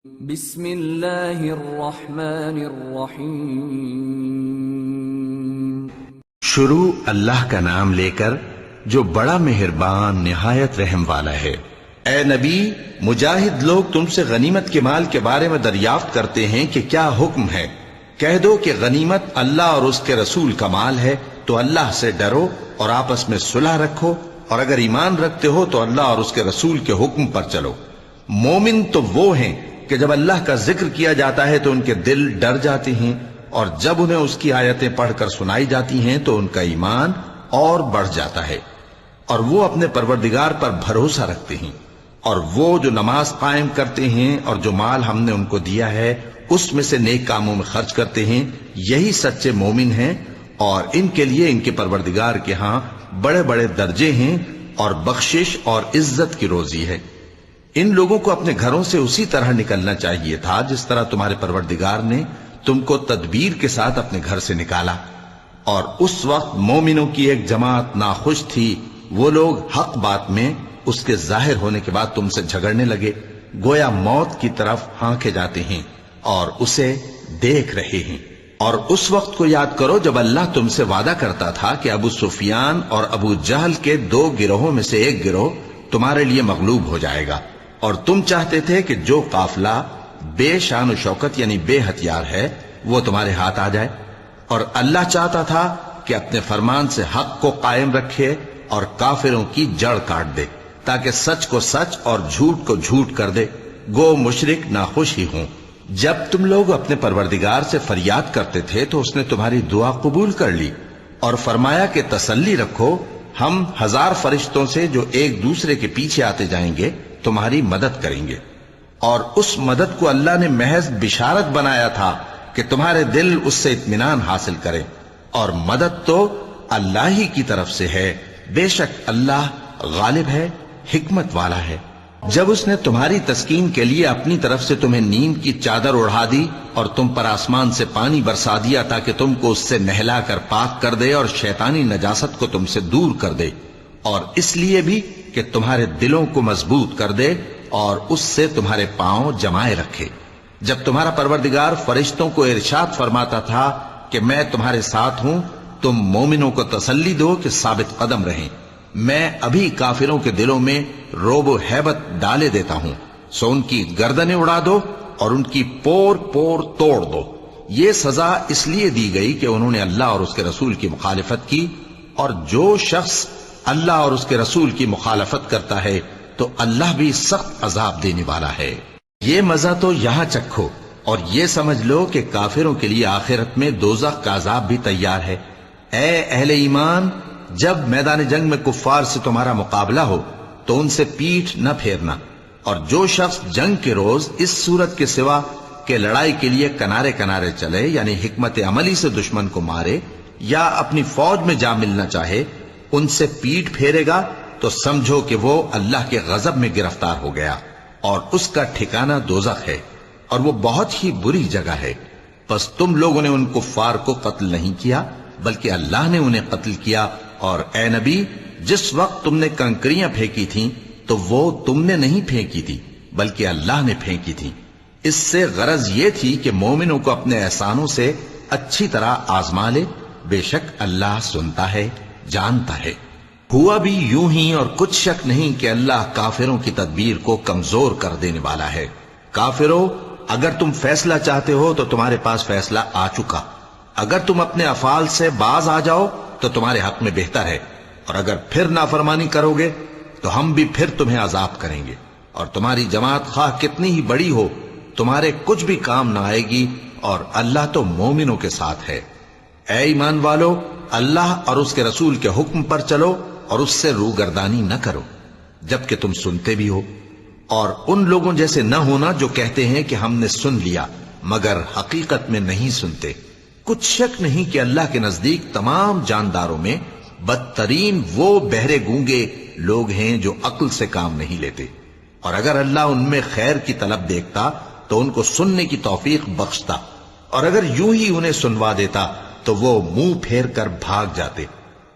بسم اللہ الرحمن الرحیم۔ شروع اللہ کا نام لے کر جو بڑا مہربان نہایت رحم والا ہے۔ اے نبی، مجاہد لوگ تم سے غنیمت کے مال کے بارے میں دریافت کرتے ہیں کہ کیا حکم ہے۔ کہہ دو کہ غنیمت اللہ اور اس کے رسول کا مال ہے، تو اللہ سے ڈرو اور آپس میں صلح رکھو، اور اگر ایمان رکھتے ہو تو اللہ اور اس کے رسول کے حکم پر چلو۔ مومن تو وہ ہیں کہ جب اللہ کا ذکر کیا جاتا ہے تو ان کے دل ڈر جاتے ہیں، اور جب انہیں اس کی آیتیں پڑھ کر سنائی جاتی ہیں تو ان کا ایمان اور بڑھ جاتا ہے، اور وہ اپنے پروردگار پر بھروسہ رکھتے ہیں، اور وہ جو نماز قائم کرتے ہیں اور جو مال ہم نے ان کو دیا ہے اس میں سے نیک کاموں میں خرچ کرتے ہیں، یہی سچے مومن ہیں، اور ان کے لیے ان کے پروردگار کے ہاں بڑے بڑے درجے ہیں اور بخشش اور عزت کی روزی ہے۔ ان لوگوں کو اپنے گھروں سے اسی طرح نکلنا چاہیے تھا جس طرح تمہارے پروردگار نے تم کو تدبیر کے ساتھ اپنے گھر سے نکالا۔ اور اس وقت مومنوں کی ایک جماعت ناخوش تھی، وہ لوگ حق بات میں اس کے ظاہر ہونے کے بعد تم سے جھگڑنے لگے، گویا موت کی طرف ہانکے جاتے ہیں اور اسے دیکھ رہے ہیں۔ اور اس وقت کو یاد کرو جب اللہ تم سے وعدہ کرتا تھا کہ ابو سفیان اور ابو جہل کے دو گروہوں میں سے ایک گروہ تمہارے لیے مغلوب ہو جائے گا، اور تم چاہتے تھے کہ جو قافلہ بے شان و شوکت یعنی بے ہتھیار ہے وہ تمہارے ہاتھ آ جائے، اور اللہ چاہتا تھا کہ اپنے فرمان سے حق کو قائم رکھے اور کافروں کی جڑ کاٹ دے، تاکہ سچ کو سچ اور جھوٹ کو جھوٹ کر دے، گو مشرک ناخوش ہی ہوں۔ جب تم لوگ اپنے پروردگار سے فریاد کرتے تھے تو اس نے تمہاری دعا قبول کر لی اور فرمایا کہ تسلی رکھو، ہم 1000 فرشتوں سے جو ایک دوسرے کے پیچھے آتے جائیں گے تمہاری مدد کریں گے۔ اور اس مدد کو اللہ نے محض بشارت بنایا تھا کہ تمہارے دل اس سے اطمینان حاصل کریں، اور مدد تو اللہ ہی کی طرف سے ہے، بے شک اللہ غالب ہے، حکمت والا ہے۔ جب اس نے تمہاری تسکین کے لیے اپنی طرف سے تمہیں نیند کی چادر اڑھا دی اور تم پر آسمان سے پانی برسا دیا تاکہ تم کو اس سے نہلا کر پاک کر دے اور شیطانی نجاست کو تم سے دور کر دے، اور اس لیے بھی کہ تمہارے دلوں کو مضبوط کر دے اور اس سے تمہارے پاؤں جمائے رکھے۔ جب تمہارا پروردگار فرشتوں کو ارشاد فرماتا تھا کہ میں تمہارے ساتھ ہوں، تم مومنوں کو تسلی دو کہ ثابت قدم رہیں، میں ابھی کافروں کے دلوں میں روب و ہیبت ڈالے دیتا ہوں، سو ان کی گردنیں اڑا دو اور ان کی پور پور توڑ دو۔ یہ سزا اس لیے دی گئی کہ انہوں نے اللہ اور اس کے رسول کی مخالفت کی، اور جو شخص اللہ اور اس کے رسول کی مخالفت کرتا ہے تو اللہ بھی سخت عذاب دینے والا ہے۔ یہ مزہ تو یہاں چکھو، اور یہ سمجھ لو کہ کافروں کے لیے آخرت میں دوزخ کا عذاب بھی تیار ہے۔ اے اہل ایمان، جب میدان جنگ میں کفار سے تمہارا مقابلہ ہو تو ان سے پیٹھ نہ پھیرنا، اور جو شخص جنگ کے روز اس صورت کے سوا کہ لڑائی کے لیے کنارے کنارے چلے یعنی حکمت عملی سے دشمن کو مارے یا اپنی فوج میں جا ملنا چاہے، ان سے پیٹ پھیرے گا تو سمجھو کہ وہ اللہ کے غضب میں گرفتار ہو گیا، اور اس کا ٹھکانہ دوزخ ہے، اور وہ بہت ہی بری جگہ ہے۔ پس تم لوگوں نے ان کفار کو قتل نہیں کیا بلکہ اللہ نے انہیں قتل کیا، اور اے نبی، جس وقت تم نے کنکریاں پھینکی تھیں تو وہ تم نے نہیں پھینکی تھی بلکہ اللہ نے پھینکی تھی۔ اس سے غرض یہ تھی کہ مومنوں کو اپنے احسانوں سے اچھی طرح آزما لے، بے شک اللہ سنتا ہے، جانتا ہے۔ ہوا بھی یوں ہی، اور کچھ شک نہیں کہ اللہ کافروں کی تدبیر کو کمزور کر دینے والا ہے۔ کافروں، اگر تم فیصلہ چاہتے ہو تو تمہارے پاس فیصلہ آ چکا، اگر تم اپنے افعال سے باز آ جاؤ تو تمہارے حق میں بہتر ہے، اور اگر پھر نافرمانی کرو گے تو ہم بھی پھر تمہیں عذاب کریں گے، اور تمہاری جماعت خواہ کتنی ہی بڑی ہو تمہارے کچھ بھی کام نہ آئے گی، اور اللہ تو مومنوں کے ساتھ ہے۔ اے ایمان والو، اللہ اور اس کے رسول کے حکم پر چلو اور اس سے روگردانی نہ کرو جبکہ تم سنتے بھی ہو، اور ان لوگوں جیسے نہ ہونا جو کہتے ہیں کہ ہم نے سن لیا مگر حقیقت میں نہیں سنتے۔ کچھ شک نہیں کہ اللہ کے نزدیک تمام جانداروں میں بدترین وہ بہرے گونگے لوگ ہیں جو عقل سے کام نہیں لیتے، اور اگر اللہ ان میں خیر کی طلب دیکھتا تو ان کو سننے کی توفیق بخشتا، اور اگر یوں ہی انہیں سنوا دیتا تو وہ منہ پھیر کر بھاگ جاتے۔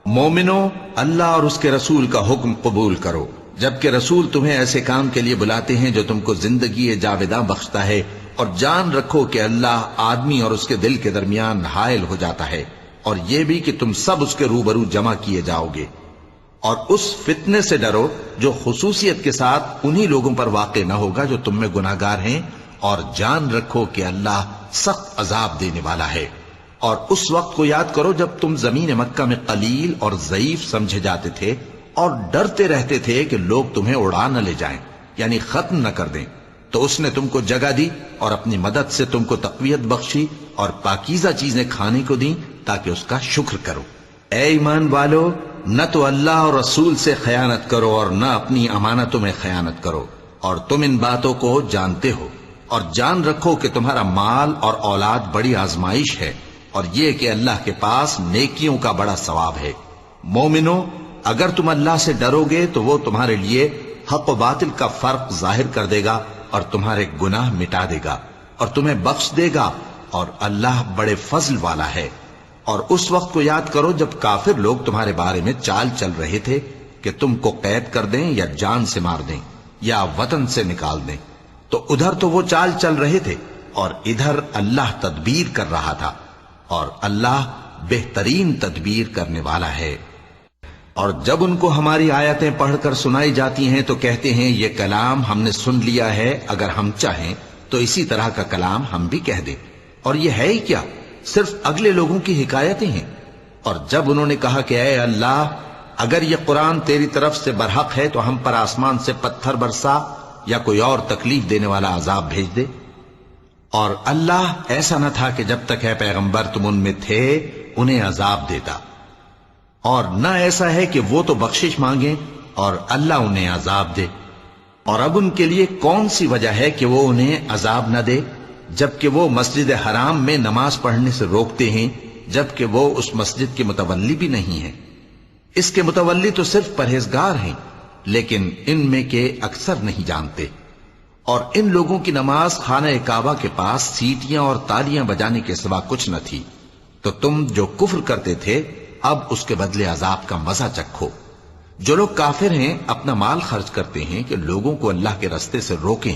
مومنوں، اللہ اور اس کے رسول کا حکم قبول کرو، جبکہ رسول تمہیں ایسے کام کے لیے بلاتے ہیں جو تم کو زندگی جاوداں بخشتا ہے، اور جان رکھو کہ اللہ آدمی اور اس کے دل کے درمیان حائل ہو جاتا ہے، اور یہ بھی کہ تم سب اس کے روبرو جمع کیے جاؤ گے۔ اور اس فتنے سے ڈرو جو خصوصیت کے ساتھ انہی لوگوں پر واقع نہ ہوگا جو تم میں گناہگار ہیں، اور جان رکھو کہ اللہ سخت عذاب دینے والا ہے۔ اور اس وقت کو یاد کرو جب تم زمین مکہ میں قلیل اور ضعیف سمجھے جاتے تھے اور ڈرتے رہتے تھے کہ لوگ تمہیں اڑا نہ لے جائیں، یعنی ختم نہ کر دیں، تو اس نے تم کو جگہ دی اور اپنی مدد سے تم کو تقویت بخشی اور پاکیزہ چیزیں کھانے کو دیں تاکہ اس کا شکر کرو۔ اے ایمان والو، نہ تو اللہ اور رسول سے خیانت کرو اور نہ اپنی امانتوں میں خیانت کرو، اور تم ان باتوں کو جانتے ہو، اور جان رکھو کہ تمہارا مال اور اولاد بڑی آزمائش ہے، اور یہ کہ اللہ کے پاس نیکیوں کا بڑا ثواب ہے۔ مومنو، اگر تم اللہ سے ڈرو گے تو وہ تمہارے لیے حق و باطل کا فرق ظاہر کر دے گا اور تمہارے گناہ مٹا دے گا اور تمہیں بخش دے گا، اور اللہ بڑے فضل والا ہے۔ اور اس وقت کو یاد کرو جب کافر لوگ تمہارے بارے میں چال چل رہے تھے کہ تم کو قید کر دیں یا جان سے مار دیں یا وطن سے نکال دیں، تو ادھر تو وہ چال چل رہے تھے اور ادھر اللہ تدبیر کر رہا تھا، اور اللہ بہترین تدبیر کرنے والا ہے۔ اور جب ان کو ہماری آیتیں پڑھ کر سنائی جاتی ہیں تو کہتے ہیں یہ کلام ہم نے سن لیا ہے، اگر ہم چاہیں تو اسی طرح کا کلام ہم بھی کہہ دیں، اور یہ ہے ہی کیا، صرف اگلے لوگوں کی حکایتیں ہیں۔ اور جب انہوں نے کہا کہ اے اللہ، اگر یہ قرآن تیری طرف سے برحق ہے تو ہم پر آسمان سے پتھر برسا یا کوئی اور تکلیف دینے والا عذاب بھیج دے۔ اور اللہ ایسا نہ تھا کہ جب تک اے پیغمبر تم ان میں تھے انہیں عذاب دیتا، اور نہ ایسا ہے کہ وہ تو بخشش مانگیں اور اللہ انہیں عذاب دے۔ اور اب ان کے لیے کون سی وجہ ہے کہ وہ انہیں عذاب نہ دے، جبکہ وہ مسجد حرام میں نماز پڑھنے سے روکتے ہیں، جبکہ وہ اس مسجد کے متولی بھی نہیں ہیں۔ اس کے متولی تو صرف پرہیزگار ہیں، لیکن ان میں کے اکثر نہیں جانتے۔ اور ان لوگوں کی نماز خانہ کعبہ کے پاس سیٹیاں اور تالیاں بجانے کے سوا کچھ نہ تھی، تو تم جو کفر کرتے تھے اب اس کے بدلے عذاب کا مزہ چکھو۔ جو لوگ کافر ہیں اپنا مال خرچ کرتے ہیں کہ لوگوں کو اللہ کے رستے سے روکیں،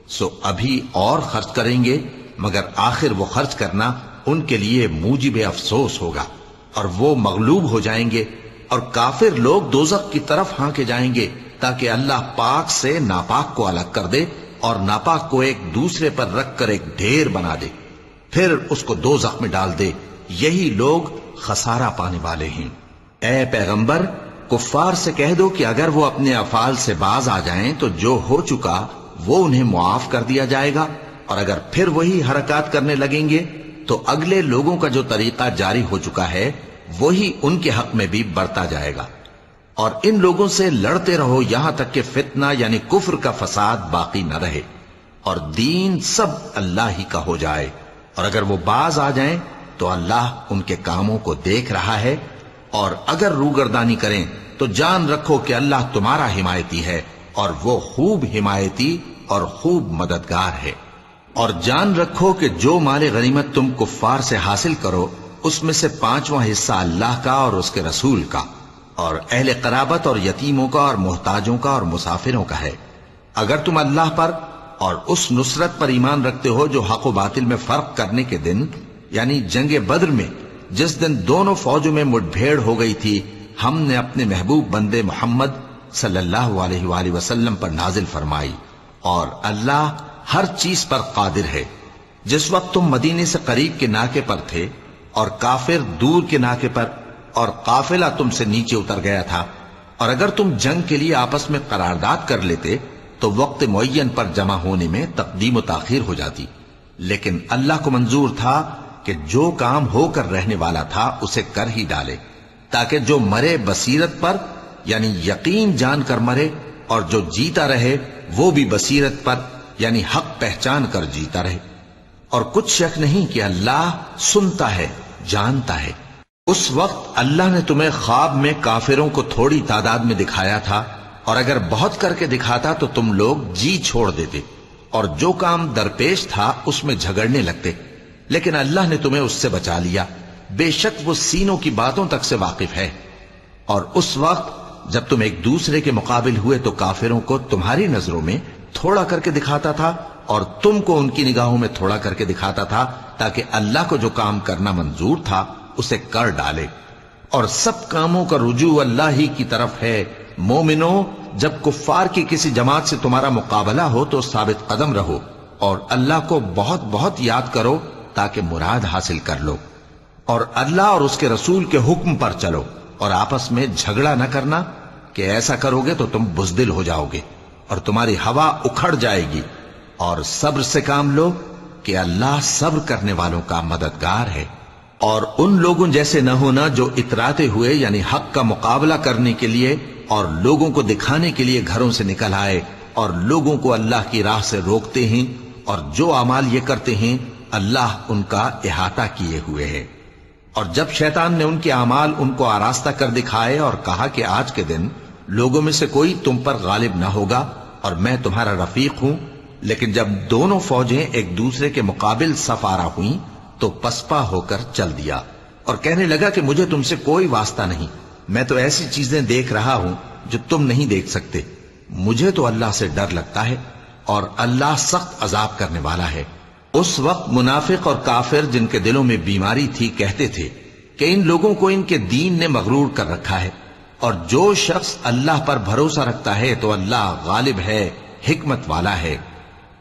سو ابھی اور خرچ کریں گے، مگر آخر وہ خرچ کرنا ان کے لیے موجب افسوس ہوگا، اور وہ مغلوب ہو جائیں گے، اور کافر لوگ دوزخ کی طرف ہانکے جائیں گے تاکہ اللہ پاک سے ناپاک کو الگ کر دے اور ناپاک کو ایک دوسرے پر رکھ کر ایک ڈھیر بنا دے، پھر اس کو دوزخ میں ڈال دے۔ یہی لوگ خسارہ پانے والے ہیں۔ اے پیغمبر، کفار سے کہہ دو کہ اگر وہ اپنے افعال سے باز آ جائیں تو جو ہو چکا وہ انہیں معاف کر دیا جائے گا، اور اگر پھر وہی حرکات کرنے لگیں گے تو اگلے لوگوں کا جو طریقہ جاری ہو چکا ہے وہی ان کے حق میں بھی برتا جائے گا۔ اور ان لوگوں سے لڑتے رہو یہاں تک کہ فتنہ یعنی کفر کا فساد باقی نہ رہے اور دین سب اللہ ہی کا ہو جائے، اور اگر وہ باز آ جائیں تو اللہ ان کے کاموں کو دیکھ رہا ہے، اور اگر روگردانی کریں تو جان رکھو کہ اللہ تمہارا حمایتی ہے، اور وہ خوب حمایتی اور خوب مددگار ہے۔ اور جان رکھو کہ جو مال غنیمت تم کفار سے حاصل کرو اس میں سے 5واں حصہ اللہ کا اور اس کے رسول کا، اور اہل قرابت اور یتیموں کا اور محتاجوں کا اور مسافروں کا ہے۔ اگر تم اللہ پر اور اس نصرت پر ایمان رکھتے ہو جو حق و باطل میں فرق کرنے کے دن یعنی جنگ بدر میں جس دن دونوں فوجوں میں مٹ بھیڑ ہو گئی تھی، ہم نے اپنے محبوب بندے محمد صلی اللہ علیہ وآلہ وسلم پر نازل فرمائی، اور اللہ ہر چیز پر قادر ہے۔ جس وقت تم مدینے سے قریب کے ناکے پر تھے اور کافر دور کے ناکے پر، اور قافلہ تم سے نیچے اتر گیا تھا، اور اگر تم جنگ کے لیے آپس میں قرارداد کر لیتے تو وقت معین پر جمع ہونے میں تقدیم و تاخیر ہو جاتی، لیکن اللہ کو منظور تھا کہ جو کام ہو کر رہنے والا تھا اسے کر ہی ڈالے، تاکہ جو مرے بصیرت پر یعنی یقین جان کر مرے، اور جو جیتا رہے وہ بھی بصیرت پر یعنی حق پہچان کر جیتا رہے۔ اور کچھ شک نہیں کہ اللہ سنتا ہے، جانتا ہے۔ اس وقت اللہ نے تمہیں خواب میں کافروں کو تھوڑی تعداد میں دکھایا تھا، اور اگر بہت کر کے دکھاتا تو تم لوگ جی چھوڑ دیتے اور جو کام درپیش تھا اس میں جھگڑنے لگتے، لیکن اللہ نے تمہیں اس سے بچا لیا، بے شک وہ سینوں کی باتوں تک سے واقف ہے۔ اور اس وقت جب تم ایک دوسرے کے مقابل ہوئے تو کافروں کو تمہاری نظروں میں تھوڑا کر کے دکھاتا تھا اور تم کو ان کی نگاہوں میں تھوڑا کر کے دکھاتا تھا، تاکہ اللہ کو جو کام کرنا منظور تھا اسے کر ڈالے، اور سب کاموں کا رجوع اللہ ہی کی طرف ہے۔ مومنو، جب کفار کی کسی جماعت سے تمہارا مقابلہ ہو تو ثابت قدم رہو اور اللہ کو بہت بہت یاد کرو تاکہ مراد حاصل کر لو، اور اللہ اور اس کے رسول کے حکم پر چلو، اور آپس میں جھگڑا نہ کرنا کہ ایسا کرو گے تو تم بزدل ہو جاؤ گے اور تمہاری ہوا اکھڑ جائے گی، اور صبر سے کام لو کہ اللہ صبر کرنے والوں کا مددگار ہے۔ اور ان لوگوں جیسے نہ ہونا جو اتراتے ہوئے یعنی حق کا مقابلہ کرنے کے لیے اور لوگوں کو دکھانے کے لیے گھروں سے نکل آئے اور لوگوں کو اللہ کی راہ سے روکتے ہیں، اور جو اعمال یہ کرتے ہیں اللہ ان کا احاطہ کیے ہوئے ہے۔ اور جب شیطان نے ان کے اعمال ان کو آراستہ کر دکھائے اور کہا کہ آج کے دن لوگوں میں سے کوئی تم پر غالب نہ ہوگا اور میں تمہارا رفیق ہوں، لیکن جب دونوں فوجیں ایک دوسرے کے مقابل صف آرا ہوئیں تو پسپا ہو کر چل دیا اور کہنے لگا کہ مجھے تم سے کوئی واسطہ نہیں، میں تو ایسی چیزیں دیکھ رہا ہوں جو تم نہیں دیکھ سکتے، مجھے تو اللہ سے ڈر لگتا ہے اور اللہ سخت عذاب کرنے والا ہے۔ اس وقت منافق اور کافر جن کے دلوں میں بیماری تھی کہتے تھے کہ ان لوگوں کو ان کے دین نے مغرور کر رکھا ہے، اور جو شخص اللہ پر بھروسہ رکھتا ہے تو اللہ غالب ہے، حکمت والا ہے۔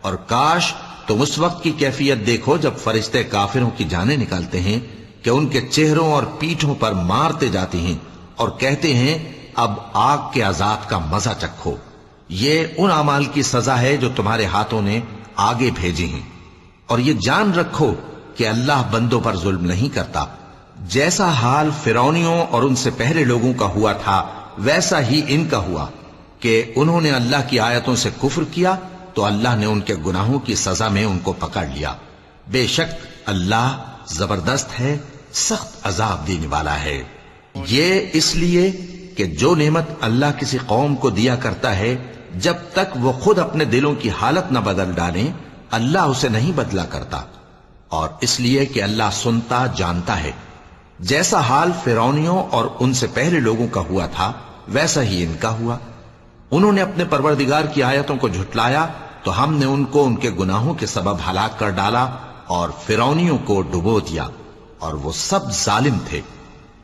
اور کاش تم اس وقت کی کیفیت دیکھو جب فرشتے کافروں کی جانیں نکالتے ہیں کہ ان کے چہروں اور پیٹھوں پر مارتے جاتے ہیں اور کہتے ہیں اب آگ کے عذاب کا مزہ چکھو، یہ ان اعمال کی سزا ہے جو تمہارے ہاتھوں نے آگے بھیجے ہیں۔ اور یہ جان رکھو کہ اللہ بندوں پر ظلم نہیں کرتا، جیسا حال فرعونیوں اور ان سے پہلے لوگوں کا ہوا تھا ویسا ہی ان کا ہوا کہ انہوں نے اللہ کی آیتوں سے کفر کیا تو اللہ نے ان کے گناہوں کی سزا میں ان کو پکڑ لیا۔ بے شک اللہ زبردست ہے، سخت عذاب دینے والا ہے۔ یہ اس لیے کہ جو نعمت اللہ کسی قوم کو دیا کرتا ہے جب تک وہ خود اپنے دلوں کی حالت نہ بدل ڈالیں اللہ اسے نہیں بدلا کرتا، اور اس لیے کہ اللہ سنتا جانتا ہے۔ جیسا حال فرعونیوں اور ان سے پہلے لوگوں کا ہوا تھا ویسا ہی ان کا ہوا۔ انہوں نے اپنے پروردگار کی آیتوں کو جھٹلایا تو ہم نے ان کو ان کے گناہوں کے سبب ہلاک کر ڈالا اور فرعونیوں کو ڈبو دیا، اور وہ سب ظالم تھے۔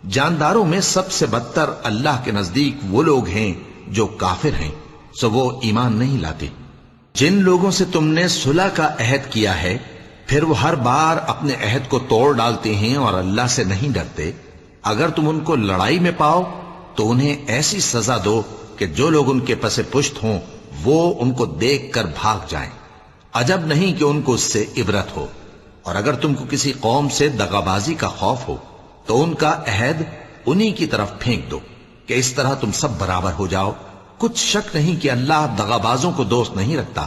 جانداروں میں سب سے بدتر اللہ کے نزدیک وہ لوگ ہیں جو کافر ہیں، سو وہ ایمان نہیں لاتے۔ جن لوگوں سے تم نے صلح کا عہد کیا ہے پھر وہ ہر بار اپنے عہد کو توڑ ڈالتے ہیں اور اللہ سے نہیں ڈرتے، اگر تم ان کو لڑائی میں پاؤ تو انہیں ایسی سزا دو کہ جو لوگ ان کے پس پشت ہوں وہ ان کو دیکھ کر بھاگ جائیں، عجب نہیں کہ ان کو اس سے عبرت ہو۔ اور اگر تم کو کسی قوم سے دغابازی کا خوف ہو تو ان کا عہد انہی کی طرف پھینک دو کہ اس طرح تم سب برابر ہو جاؤ۔ کچھ شک نہیں کہ اللہ دغابازوں کو دوست نہیں رکھتا،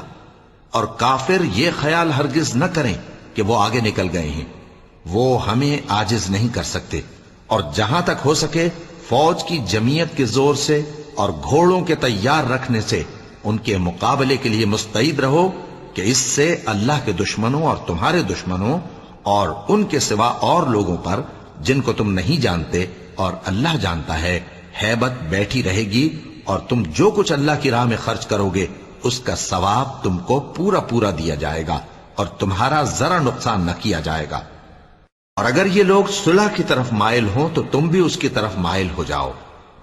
اور کافر یہ خیال ہرگز نہ کریں کہ وہ آگے نکل گئے ہیں، وہ ہمیں عاجز نہیں کر سکتے۔ اور جہاں تک ہو سکے فوج کی جمعیت کے زور سے اور گھوڑوں کے تیار رکھنے سے ان کے مقابلے کے لیے مستعد رہو کہ اس سے اللہ کے دشمنوں اور تمہارے دشمنوں اور ان کے سوا اور لوگوں پر جن کو تم نہیں جانتے اور اللہ جانتا ہے ہیبت بیٹھی رہے گی، اور تم جو کچھ اللہ کی راہ میں خرچ کرو گے اس کا ثواب تم کو پورا پورا دیا جائے گا اور تمہارا ذرا نقصان نہ کیا جائے گا۔ اور اگر یہ لوگ صلح کی طرف مائل ہوں تو تم بھی اس کی طرف مائل ہو جاؤ،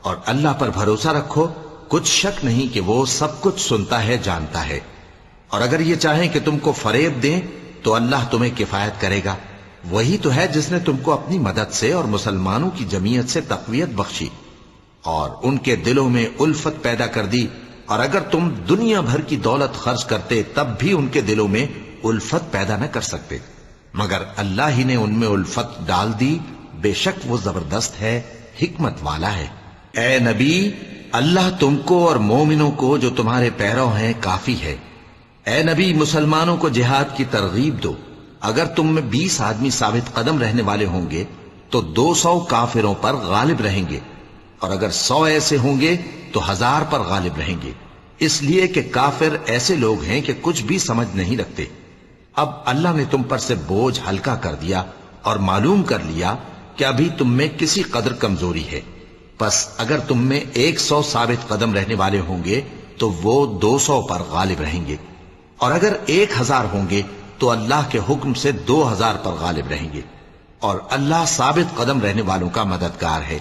اور اللہ پر بھروسہ رکھو، کچھ شک نہیں کہ وہ سب کچھ سنتا ہے جانتا ہے۔ اور اگر یہ چاہیں کہ تم کو فریب دیں تو اللہ تمہیں کفایت کرے گا، وہی تو ہے جس نے تم کو اپنی مدد سے اور مسلمانوں کی جمعیت سے تقویت بخشی اور ان کے دلوں میں الفت پیدا کر دی، اور اگر تم دنیا بھر کی دولت خرچ کرتے تب بھی ان کے دلوں میں الفت پیدا نہ کر سکتے، مگر اللہ ہی نے ان میں الفت ڈال دی، بے شک وہ زبردست ہے، حکمت والا ہے۔ اے نبی، اللہ تم کو اور مومنوں کو جو تمہارے پیرو ہیں کافی ہے۔ اے نبی، مسلمانوں کو جہاد کی ترغیب دو، اگر تم میں 20 آدمی ثابت قدم رہنے والے ہوں گے تو 200 کافروں پر غالب رہیں گے، اور اگر 100 ایسے ہوں گے تو 1000 پر غالب رہیں گے، اس لیے کہ کافر ایسے لوگ ہیں کہ کچھ بھی سمجھ نہیں رکھتے۔ اب اللہ نے تم پر سے بوجھ ہلکا کر دیا اور معلوم کر لیا کہ ابھی تم میں کسی قدر کمزوری ہے، پس اگر تم میں 100 ثابت قدم رہنے والے ہوں گے تو وہ 200 پر غالب رہیں گے، اور اگر 1000 ہوں گے تو اللہ کے حکم سے 2000 پر غالب رہیں گے، اور اللہ ثابت قدم رہنے والوں کا مددگار ہے۔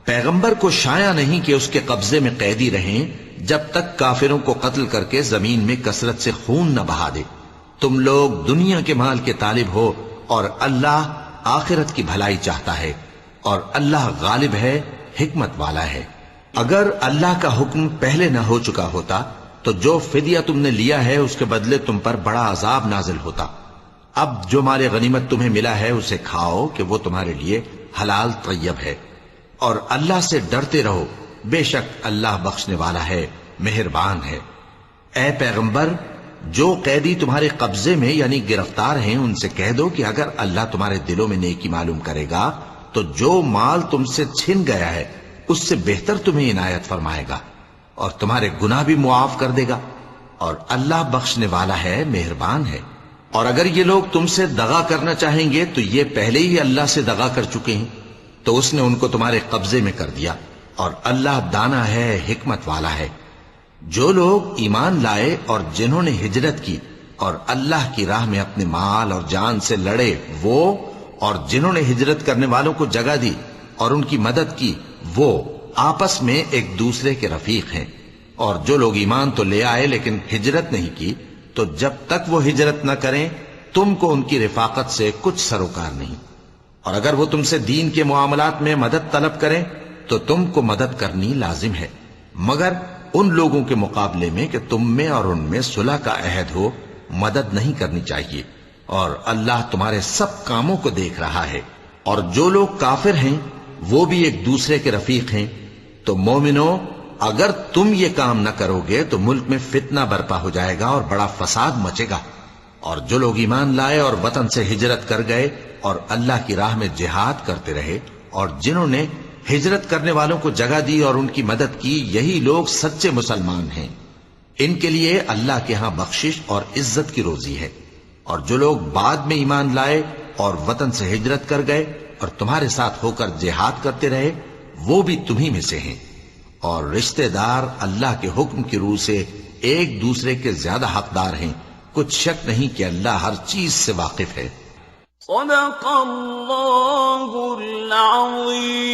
پیغمبر کو شایع نہیں کہ اس کے قبضے میں قیدی رہیں جب تک کافروں کو قتل کر کے زمین میں کثرت سے خون نہ بہا دے۔ تم لوگ دنیا کے مال کے طالب ہو اور اللہ آخرت کی بھلائی چاہتا ہے، اور اللہ غالب ہے، حکمت والا ہے۔ اگر اللہ کا حکم پہلے نہ ہو چکا ہوتا تو جو فدیہ تم نے لیا ہے اس کے بدلے تم پر بڑا عذاب نازل ہوتا۔ اب جو مال غنیمت تمہیں ملا ہے اسے کھاؤ کہ وہ تمہارے لیے حلال طیب ہے، اور اللہ سے ڈرتے رہو، بے شک اللہ بخشنے والا ہے، مہربان ہے۔ اے پیغمبر، جو قیدی تمہارے قبضے میں یعنی گرفتار ہیں ان سے کہہ دو کہ اگر اللہ تمہارے دلوں میں نیکی معلوم کرے گا تو جو مال تم سے چھن گیا ہے اس سے بہتر تمہیں عنایت فرمائے گا، اور تمہارے گناہ بھی معاف کر دے گا، اور اللہ بخشنے والا ہے، مہربان ہے۔ اور اگر یہ لوگ تم سے دغا کرنا چاہیں گے تو یہ پہلے ہی اللہ سے دغا کر چکے ہیں، تو اس نے ان کو تمہارے قبضے میں کر دیا، اور اللہ دانا ہے، حکمت والا ہے۔ جو لوگ ایمان لائے اور جنہوں نے ہجرت کی اور اللہ کی راہ میں اپنے مال اور جان سے لڑے، وہ اور جنہوں نے ہجرت کرنے والوں کو جگہ دی اور ان کی مدد کی، وہ آپس میں ایک دوسرے کے رفیق ہیں۔ اور جو لوگ ایمان تو لے آئے لیکن ہجرت نہیں کی، تو جب تک وہ ہجرت نہ کریں تم کو ان کی رفاقت سے کچھ سروکار نہیں، اور اگر وہ تم سے دین کے معاملات میں مدد طلب کریں تو تم کو مدد کرنی لازم ہے، مگر ان لوگوں کے مقابلے میں کہ تم میں اور ان میں صلح کا عہد ہو مدد نہیں کرنی چاہیے، اور اللہ تمہارے سب کاموں کو دیکھ رہا ہے۔ اور جو لوگ کافر ہیں وہ بھی ایک دوسرے کے رفیق ہیں۔ تو مومنو، اگر تم یہ کام نہ کرو گے تو ملک میں فتنہ برپا ہو جائے گا اور بڑا فساد مچے گا۔ اور جو لوگ ایمان لائے اور وطن سے ہجرت کر گئے اور اللہ کی راہ میں جہاد کرتے رہے، اور جنہوں نے ہجرت کرنے والوں کو جگہ دی اور ان کی مدد کی، یہی لوگ سچے مسلمان ہیں۔ ان کے لیے اللہ کے ہاں بخشش اور عزت کی روزی ہے۔ اور جو لوگ بعد میں ایمان لائے اور وطن سے ہجرت کر گئے اور تمہارے ساتھ ہو کر جہاد کرتے رہے، وہ بھی تمہیں میں سے ہیں۔ اور رشتہ دار اللہ کے حکم کی روح سے ایک دوسرے کے زیادہ حقدار ہیں، کچھ شک نہیں کہ اللہ ہر چیز سے واقف ہے۔ صدق اللہ العظیم۔